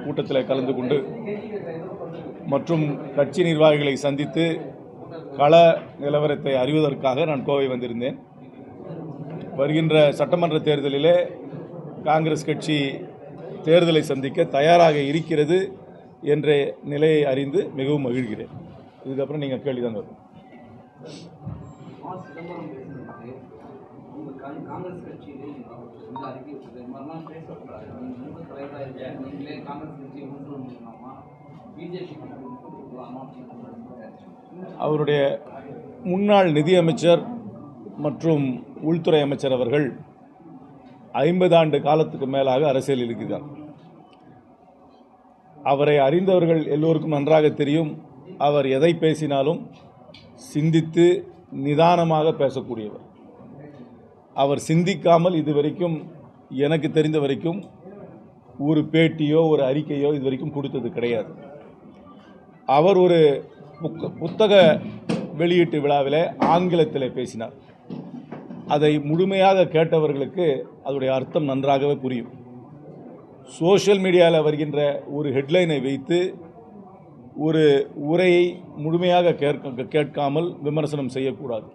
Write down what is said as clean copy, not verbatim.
கூட்டத்தில் கலந்து கொண்டு மற்றும் கட்சி நிர்வாகிகளை சந்தித்து கள நிலவரத்தை அறிவதற்காக நான் கோவை வந்திருந்தேன். வருகின்ற சட்டமன்ற தேர்தலிலே காங்கிரஸ் கட்சி தேர்தலை சந்திக்க தயாராக இருக்கிறது என்ற நிலையை அறிந்து மிகவும் மகிழ்கிறேன். இதுக்கப்புறம் நீங்கள் கேள்விதான் வரும். அவருடைய முன்னாள் நிதியமைச்சர் மற்றும் உள்துறை அமைச்சர் அவர்கள் 50 ஆண்டு காலத்துக்கு மேலாக அரசியலில் இருக்கிறார். அவரை அறிந்தவர்கள் எல்லோருக்கும் நன்றாக தெரியும். அவர் எதை பேசினாலும் சிந்தித்து நிதானமாக பேசக்கூடியவர். அவர் சிந்திக்காமல் இதுவரைக்கும் எனக்கு தெரிந்த வரைக்கும் ஒரு பேட்டியோ ஒரு அறிக்கையோ இதுவரைக்கும் கொடுத்தது கிடையாது. அவர் ஒரு புத்தக வெளியீட்டு விழாவில் ஆங்கிலத்தில் பேசினார். அதை முழுமையாக கேட்டவர்களுக்கு அதோடைய அர்த்தம் நன்றாகவே புரியும். சோஷியல் மீடியாவில் வருகின்ற ஒரு ஹெட்லைனை வைத்து ஒரு உரையை முழுமையாக கேட்காமல் விமர்சனம் செய்யக்கூடாது.